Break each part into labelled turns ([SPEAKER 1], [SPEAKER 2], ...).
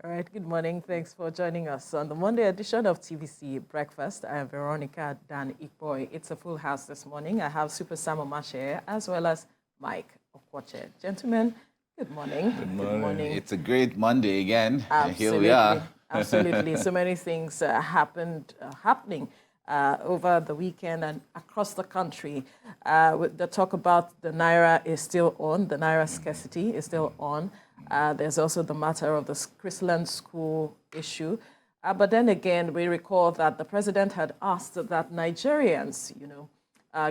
[SPEAKER 1] All right, good morning. Thanks for joining us on the Monday edition of TVC Breakfast. I am Veronica Dan-Ikpoyi. It's a full house this morning. I have Super Sam Omatseye as well as Mike Okwoche. Gentlemen, good morning.
[SPEAKER 2] Good morning. It's a great Monday again.
[SPEAKER 1] Absolutely.
[SPEAKER 2] Here we are.
[SPEAKER 1] Absolutely. So many things happening over the weekend and across the country. The talk about the Naira is still on. The Naira scarcity is still on. There's also the matter of the Chrisland school issue. But then again, we recall that the president had asked that Nigerians,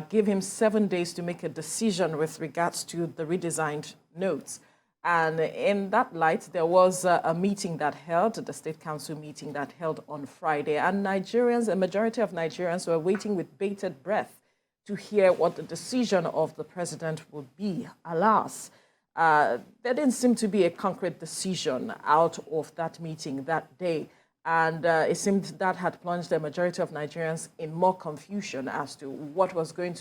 [SPEAKER 1] give him 7 days to make a decision with regards to the redesigned notes. And in that light, there was a meeting that held, the State Council meeting that held on Friday. And Nigerians, a majority of Nigerians were waiting with bated breath to hear what the decision of the president would be. Alas, there didn't seem to be a concrete decision out of that meeting that day. And it seemed that had plunged the majority of Nigerians in more confusion as to what was it going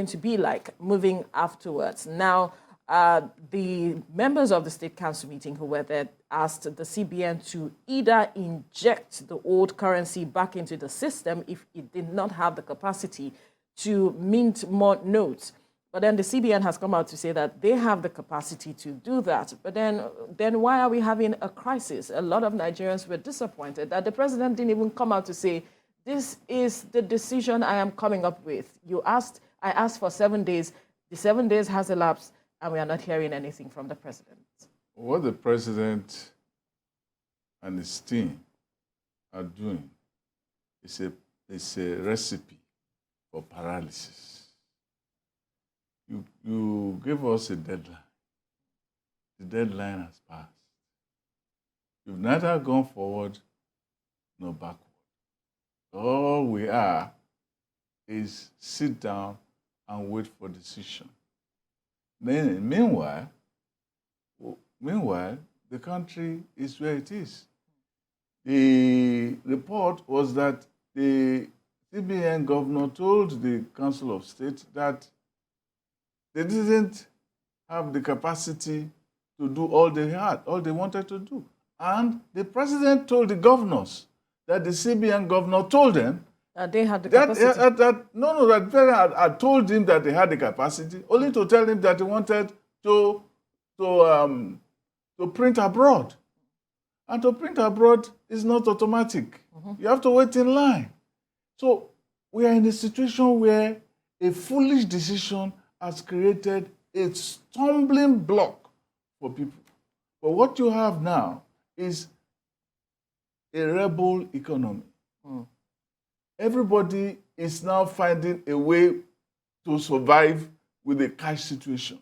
[SPEAKER 1] to be like moving afterwards. Now, the members of the State Council meeting who were there asked the CBN to either inject the old currency back into the system if it did not have the capacity to mint more notes. But then the CBN has come out to say that they have the capacity to do that. But then why are we having a crisis? A lot of Nigerians were disappointed that the president didn't even come out to say, this is the decision I am coming up with. I asked for 7 days. The 7 days has elapsed, and we are not hearing anything from the president.
[SPEAKER 3] What the president and his team are doing is a recipe for paralysis. You gave us a deadline. The deadline has passed. You've neither gone forward nor backward. All we are is sit down and wait for decision. Then, meanwhile, the country is where it is. The report was that the CBN governor told the Council of State that they didn't have the capacity to do all they wanted to do. And the president told the governors that the CBN governor told them
[SPEAKER 1] that they had the capacity.
[SPEAKER 3] The president had told him that they had the capacity, only to tell him that he wanted to print abroad. And to print abroad is not automatic. Mm-hmm. You have to wait in line. So we are in a situation where a foolish decision has created a stumbling block for people. But what you have now is a rebel economy. Mm. Everybody is now finding a way to survive with a cash situation.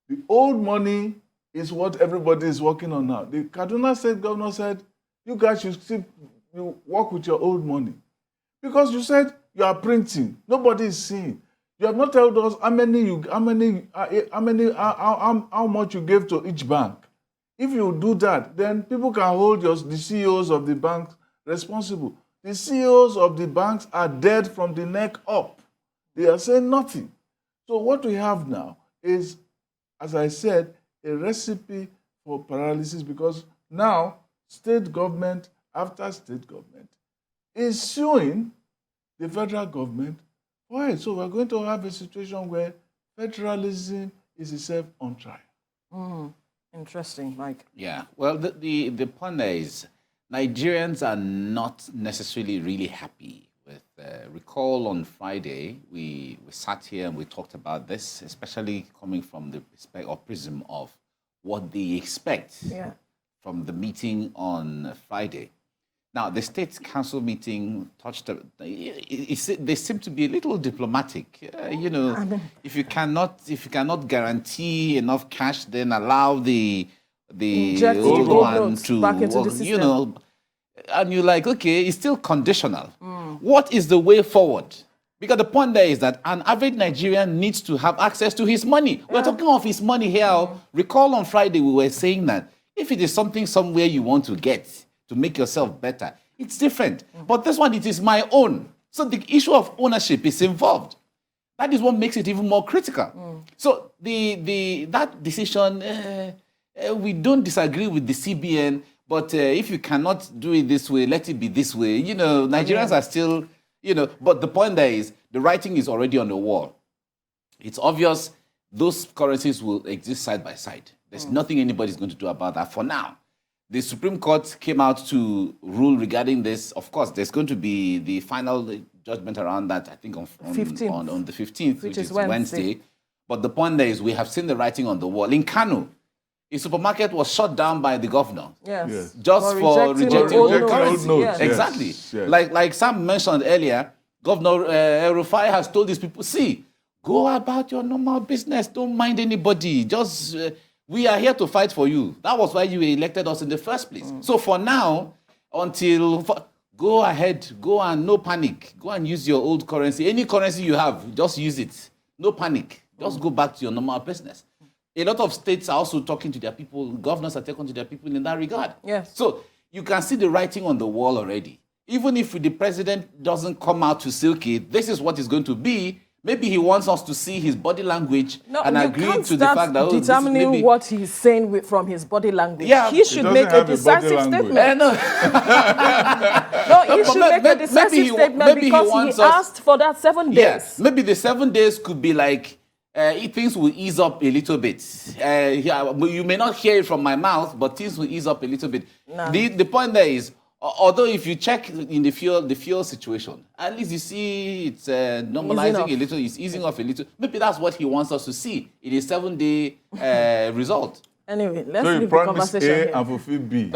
[SPEAKER 3] The old money is what everybody is working on now. The Kaduna State governor said, you guys should still work with your old money. Because you said you are printing. Nobody is seeing. You have not told us how much you gave to each bank. If you do that, then people can hold the CEOs of the banks responsible. The CEOs of the banks are dead from the neck up. They are saying nothing. So what we have now is, as I said, a recipe for paralysis, because now state government after state government is suing the federal government. Why? So we're going to have a situation where federalism is itself on trial.
[SPEAKER 1] Interesting, Mike.
[SPEAKER 2] Yeah. Well, the point is, Nigerians are not necessarily really happy with. Recall on Friday, we sat here and we talked about this, especially coming from the perspective or prism of what they expect from the meeting on Friday. Now, the State Council meeting touched. They seem to be a little diplomatic. If you cannot guarantee enough cash, then allow the old one to
[SPEAKER 1] back into the system.
[SPEAKER 2] And you're like, okay, it's still conditional. What is the way forward? Because the point there is that an average Nigerian needs to have access to his money. We're talking of his money here. Recall on Friday we were saying that if it is something somewhere you want to get to make yourself better, it's different. But this one, it is my own. So the issue of ownership is involved. That is what makes it even more critical. So that decision, we don't disagree with the CBN, but if you cannot do it this way, let it be this way. You know, Nigerians are still, you know, but the point there is the writing is already on the wall. It's obvious those currencies will exist side by side. There's nothing anybody's going to do about that for now. The Supreme Court came out to rule regarding this. Of course, there's going to be the final judgment around that, I think, on the 15th, which is Wednesday. But the point there is we have seen the writing on the wall. In Kano, a supermarket was shut down by the governor.
[SPEAKER 1] Yes.
[SPEAKER 2] Just for rejecting old currency.
[SPEAKER 3] Yes.
[SPEAKER 2] Exactly.
[SPEAKER 3] Yes.
[SPEAKER 2] Like Sam mentioned earlier, Governor Rufai has told these people, see, go about your normal business. Don't mind anybody. Just, we are here to fight for you. That was why you elected us in the first place. So for now, go ahead, go and no panic. Go and use your old currency. Any currency you have, just use it. No panic. Just go back to your normal business. A lot of states are also talking to their people. Governors are talking to their people in that regard.
[SPEAKER 1] Yes.
[SPEAKER 2] So you can see the writing on the wall already. Even if the president doesn't come out to silk it, this is what it's going to be. Maybe he wants us to see his body language and agree to the fact that
[SPEAKER 1] determining what he's saying from his body language.
[SPEAKER 2] Yeah,
[SPEAKER 1] he should make a decisive statement. No, he should make a decisive statement because he asked for that 7 days.
[SPEAKER 2] Yes, maybe the 7 days could be like things will ease up a little bit. You may not hear it from my mouth, but things will ease up a little bit. No. The point there is, although if you check in the fuel situation, at least you see it's normalizing a little, it's easing off a little. Maybe that's what he wants us to see in a 7-day result.
[SPEAKER 1] Anyway, let's leave the conversation
[SPEAKER 3] A
[SPEAKER 1] here.
[SPEAKER 3] and fulfill B.